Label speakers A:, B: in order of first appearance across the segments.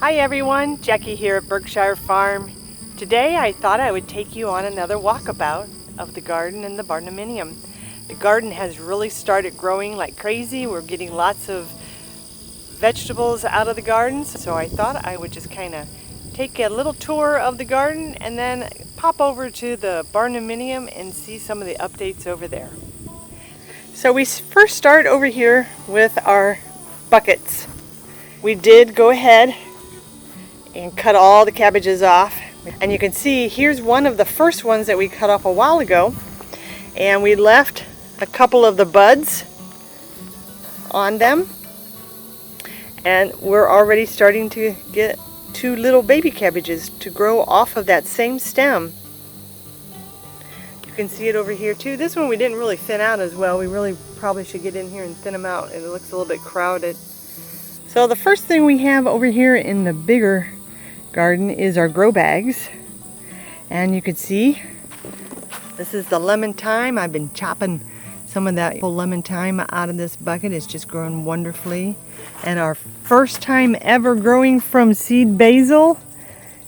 A: Hi everyone, Jackie here at Burkeshire Farm. Today I thought I would take you on another walkabout of the garden and the Barndominium. The garden has really started growing like crazy. We're getting lots of vegetables out of the garden, so I thought I would just kind of take a little tour of the garden and then pop over to the Barndominium and see some of the updates over there. So we first start over here with our buckets. We did go ahead and cut all the cabbages off, and you can see here's one of the first ones that we cut off a while ago, and we left a couple of the buds on them, and we're already starting to get two little baby cabbages to grow off of that same stem. You can see it over here too. This one we didn't really thin out as well. We really probably should get in here and thin them out. It looks a little bit crowded. So the first thing we have over here in the bigger garden is our grow bags, and you can see this is the lemon thyme. I've been chopping some of that lemon thyme out of this bucket. It's just grown wonderfully, and our first time ever growing from seed basil.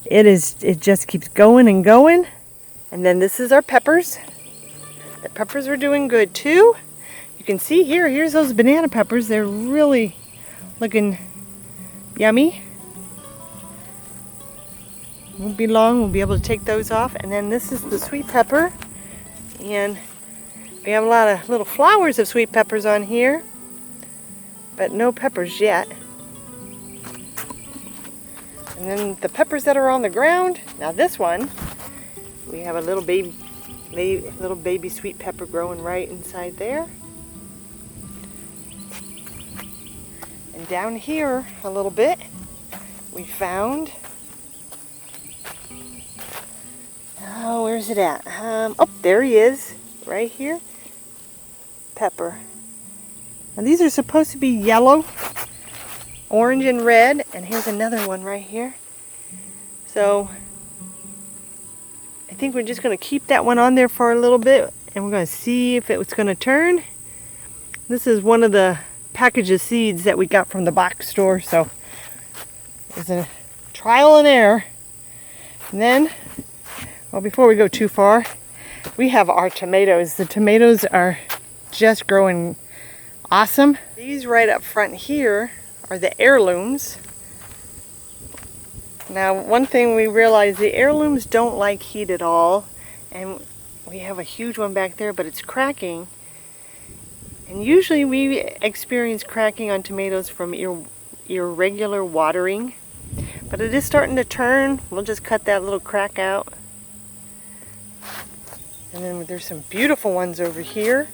A: It just keeps going and going. And then this is our peppers. The peppers are doing good too. You can see here's those banana peppers. They're really looking yummy. Won't be long, we'll be able to take those off. And then this is the sweet pepper, and we have a lot of little flowers of sweet peppers on here, but no peppers yet. And then the peppers that are on the ground, now this one, we have a little baby sweet pepper growing right inside there. And down here a little bit, we found, oh, where's it at? Oh, there he is, right here. Pepper. Now these are supposed to be yellow, orange, and red, and here's another one right here. So I think we're just going to keep that one on there for a little bit, and we're going to see if it's going to turn. This is one of the package of seeds that we got from the box store, so it's a trial and error. And then, well, before we go too far, we have our tomatoes. The tomatoes are just growing awesome. These right up front here are the heirlooms. Now, one thing we realize, the heirlooms don't like heat at all, and we have a huge one back there, but it's cracking. And usually we experience cracking on tomatoes from irregular watering, but it is starting to turn. We'll just cut that little crack out. And then there's some beautiful ones over here.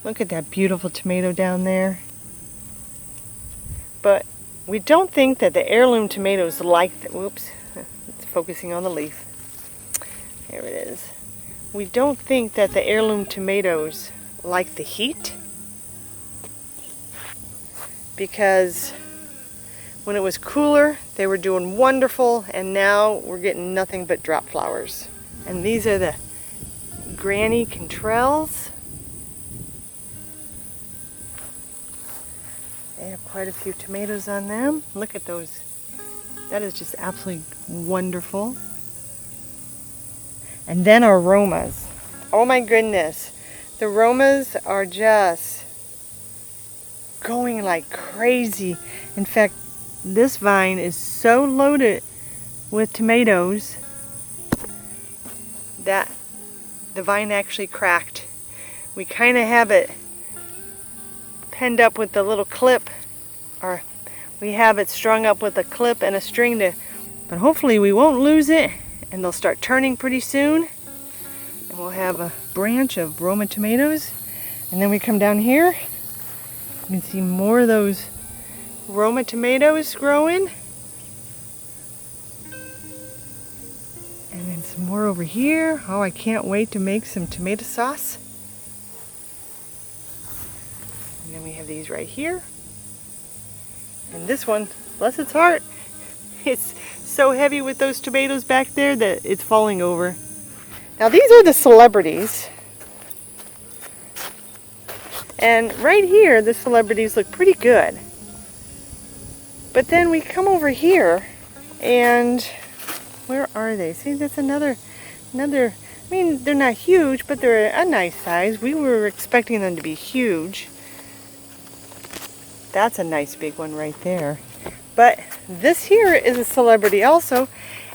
A: Look at that beautiful tomato down there. But we don't think that the heirloom tomatoes like the, whoops, it's focusing on the leaf. There it is. We don't think that the heirloom tomatoes like the heat, because when it was cooler they were doing wonderful, and now we're getting nothing but drop flowers. And these are the Granny Cantrells. They have quite a few tomatoes on them. Look at those. That is just absolutely wonderful. And then our Romas. Oh my goodness. The Romas are just going like crazy. In fact, this vine is so loaded with tomatoes that the vine actually cracked. We kind of have it pinned up with the little clip, or we have it strung up with a clip and a string but hopefully we won't lose it, and they'll start turning pretty soon, and we'll have a branch of Roma tomatoes. And then we come down here, you can see more of those Roma tomatoes growing, and then some more over here. Oh, I can't wait to make some tomato sauce. And then we have these right here. And this one, bless its heart, it's so heavy with those tomatoes back there that it's falling over. Now these are the celebrities. And right here, the celebrities look pretty good. But then we come over here, and where are they? See, that's another, I mean, they're not huge, but they're a nice size. We were expecting them to be huge. That's a nice big one right there. But this here is a celebrity also,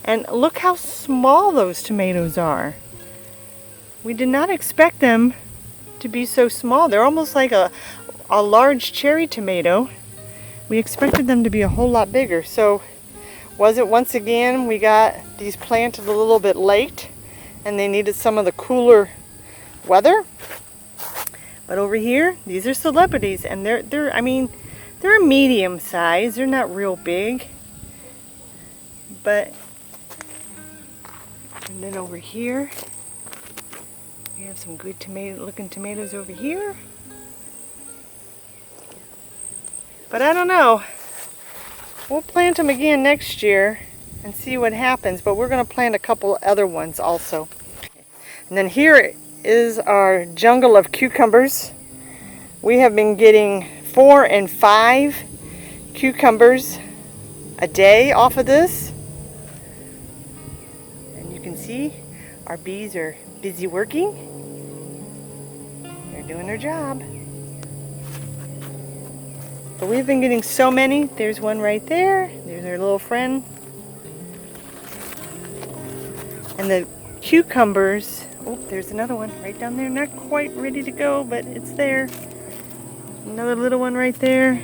A: and look how small those tomatoes are. We did not expect them to be so small. They're almost like a large cherry tomato. We expected them to be a whole lot bigger. So was it once again we got these planted a little bit late and they needed some of the cooler weather? But over here, these are celebrities, and they're I mean, they're a medium size. They're not real big. But and then over here we have some good looking tomatoes over here. But I don't know. We'll plant them again next year and see what happens. But we're going to plant a couple other ones also. And then here is our jungle of cucumbers. We have been getting 4 and 5 cucumbers a day off of this. And you can see our bees are busy working. They're doing their job. But we've been getting so many. There's one right there. There's our little friend. And the cucumbers, oh, there's another one right down there. Not quite ready to go, but it's there. Another little one right there.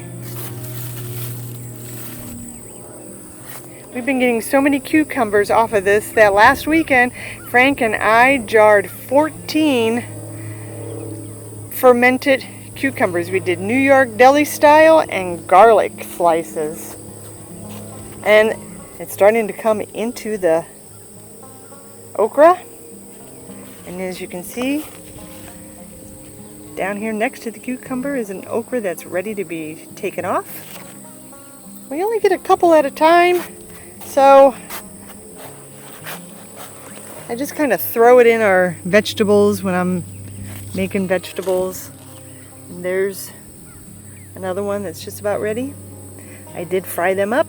A: We've been getting so many cucumbers off of this that last weekend, Frank and I jarred 14 fermented cucumbers. We did New York deli style and garlic slices. And it's starting to come into the okra. And as you can see, down here next to the cucumber is an okra that's ready to be taken off. We only get a couple at a time, so I just kind of throw it in our vegetables when I'm making vegetables. And there's another one that's just about ready. I did fry them up.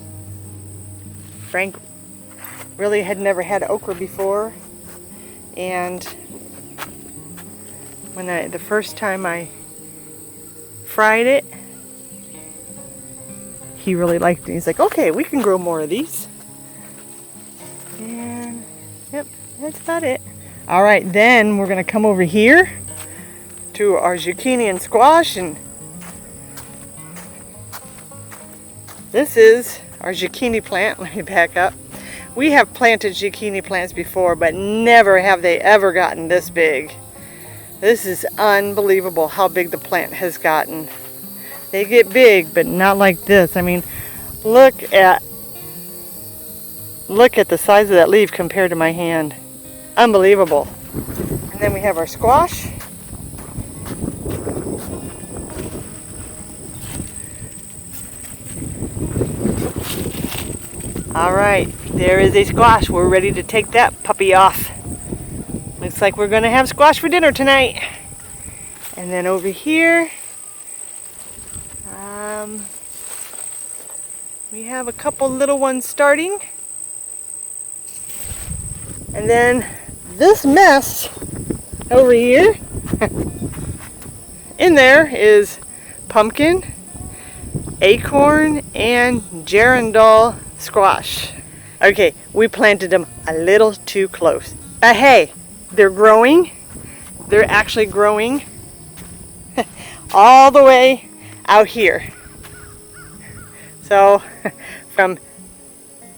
A: Frank really had never had okra before, and when the first time I fried it, he really liked it. He's like, okay, we can grow more of these. And yep, that's about it. All right, then we're gonna come over here to our zucchini and squash, and this is our zucchini plant. Let me back up. We have planted zucchini plants before, but never have they ever gotten this big. This is unbelievable how big the plant has gotten. They get big, but not like this. I mean, look at the size of that leaf compared to my hand. Unbelievable. And then we have our squash. All right, there is a squash. We're ready to take that puppy off. Looks like we're gonna have squash for dinner tonight. And then over here, we have a couple little ones starting. And then this mess over here, in there is pumpkin, acorn, and geraniol squash. Okay, we planted them a little too close. But hey, they're growing. They're actually growing all the way out here. So from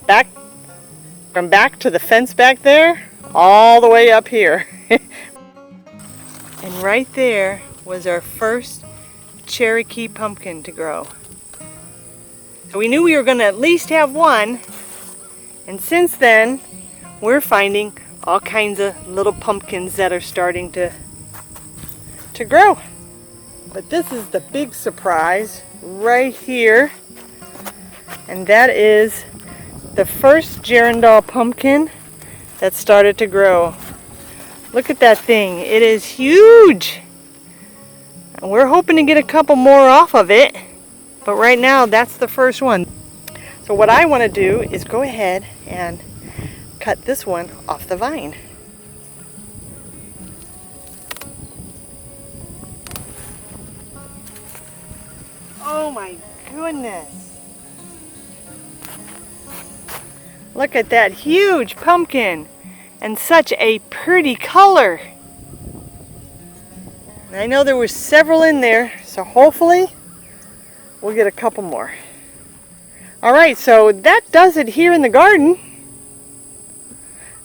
A: back to the fence back there, all the way up here. And right there was our first Cherokee pumpkin to grow. So we knew we were going to at least have one, and since then we're finding all kinds of little pumpkins that are starting to grow. But this is the big surprise right here, and that is the first geraniol pumpkin that started to grow. Look at that thing. It is huge. And we're hoping to get a couple more off of it, but right now that's the first one. So what I want to do is go ahead and cut this one off the vine. Oh my goodness. Look at that huge pumpkin and such a pretty color. And I know there were several in there, so hopefully we'll get a couple more. Alright, so that does it here in the garden.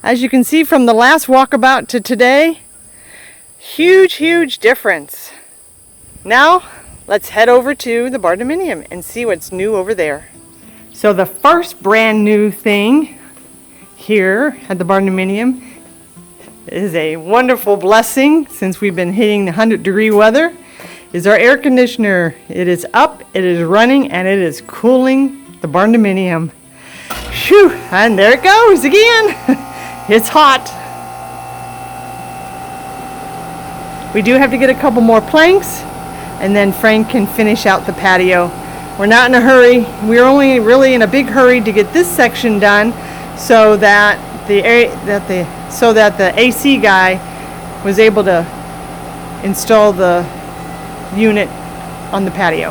A: As you can see from the last walkabout to today, huge difference. Now, let's head over to the Barndominium and see what's new over there. So the first brand new thing here at the Barndominium is a wonderful blessing since we've been hitting the 100-degree weather, is our air conditioner. It is up, it is running, and it is cooling the Barndominium. Phew, and there it goes again. It's hot. We do have to get a couple more planks, and then Frank can finish out the patio. We're not in a hurry. We're only really in a big hurry to get this section done so that the AC guy was able to install the unit on the patio.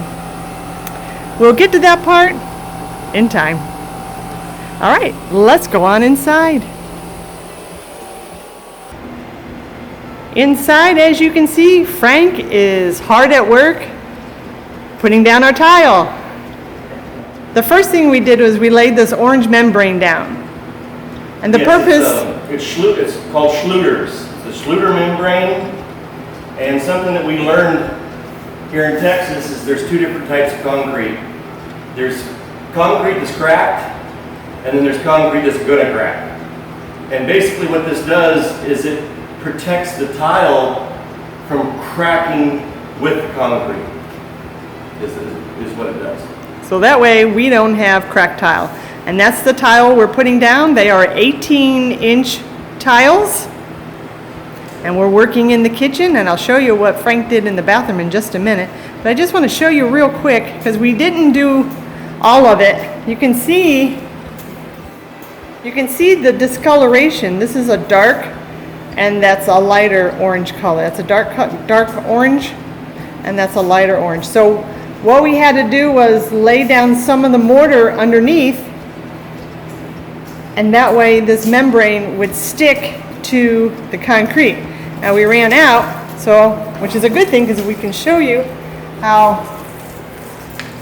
A: We'll get to that part in time. All right, let's go on inside. Inside, as you can see, Frank is hard at work putting down our tile. The first thing we did was we laid this orange membrane down. And the purpose...
B: It's called Schluters. It's a Schluter membrane. And something that we learned here in Texas is there's two different types of concrete. There's concrete that's cracked, and then there's concrete that's gonna crack. And basically what this does is it protects the tile from cracking with the concrete, is what it does.
A: So that way we don't have cracked tile. And that's the tile we're putting down. They are 18-inch tiles. And we're working in the kitchen, and I'll show you what Frank did in the bathroom in just a minute. But I just want to show you real quick, because we didn't do all of it. You can see the discoloration. This is a dark, and that's a lighter orange color. That's a dark orange, and that's a lighter orange. So what we had to do was lay down some of the mortar underneath, and that way this membrane would stick to the concrete. Now we ran out, so which is a good thing because we can show you how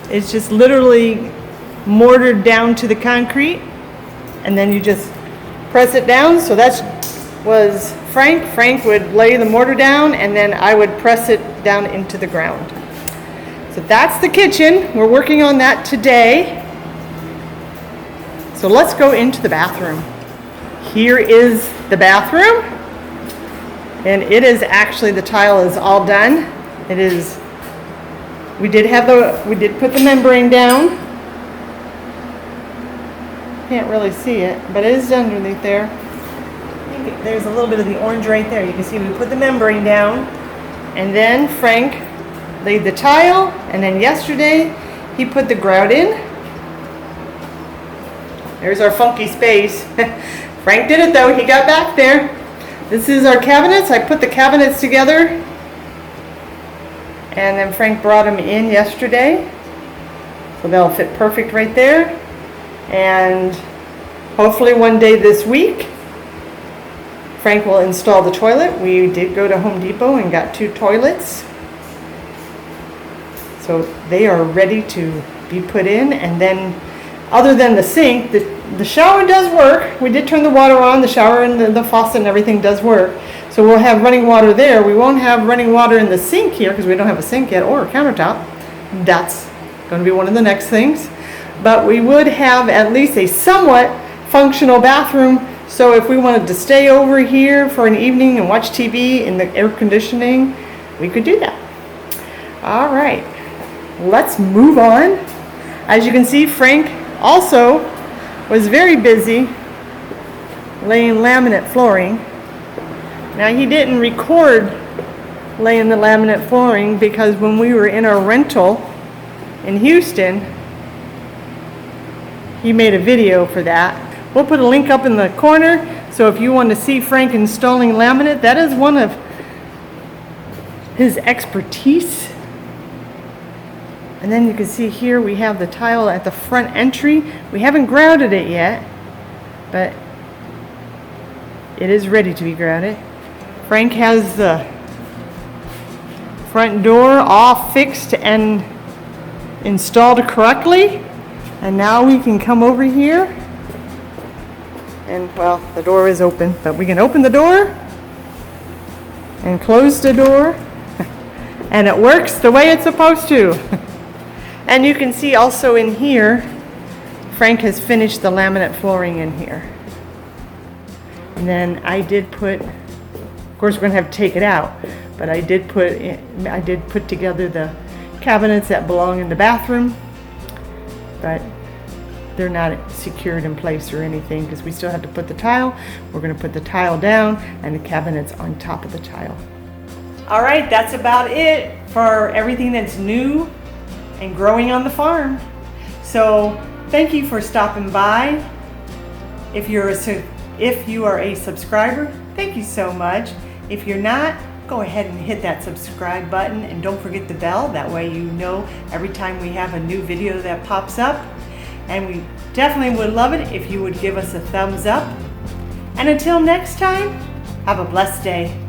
A: it's just literally mortared down to the concrete, and then you just press it down. So that was Frank. Frank would lay the mortar down, and then I would press it down into the ground. So that's the kitchen. We're working on that today. So let's go into the bathroom. Here is the bathroom, and it is actually, the tile is all done. It is, we did put the membrane down. Can't really see it, but it is underneath there. I think there's a little bit of the orange right there. You can see we put the membrane down, and then Frank laid the tile, and then yesterday he put the grout in. There's our funky space. Frank did it though, he got back there. This is our cabinets. I put the cabinets together, and then Frank brought them in yesterday. So they'll fit perfect right there. And hopefully one day this week, Frank will install the toilet. We did go to Home Depot and got 2 toilets. So they are ready to be put in, and then other than the sink, the shower does work. We did turn the water on. The shower and the faucet and everything does work. So we'll have running water there. We won't have running water in the sink here because we don't have a sink yet or a countertop. That's going to be one of the next things. But we would have at least a somewhat functional bathroom. So if we wanted to stay over here for an evening and watch TV in the air conditioning, we could do that. All right, let's move on. As you can see, Frank also was very busy laying laminate flooring. Now he didn't record laying the laminate flooring because when we were in our rental in Houston, he made a video for that. We'll put a link up in the corner, so if you want to see Frank installing laminate, that is one of his expertise. And then you can see here we have the tile at the front entry. We haven't grouted it yet, but it is ready to be grouted. Frank has the front door all fixed and installed correctly. And now we can come over here. And well, the door is open, but we can open the door and close the door. And it works the way it's supposed to. And you can see also in here, Frank has finished the laminate flooring in here. And then I did put, of course we're going to have to take it out, but I did put together the cabinets that belong in the bathroom, but they're not secured in place or anything because we still have to put the tile. We're going to put the tile down and the cabinets on top of the tile. All right, that's about it for everything that's new and growing on the farm. So thank you for stopping by. If you are a subscriber, thank you so much. If you're not, go ahead and hit that subscribe button and don't forget the bell. That way you know every time we have a new video that pops up. And we definitely would love it if you would give us a thumbs up. And until next time, have a blessed day.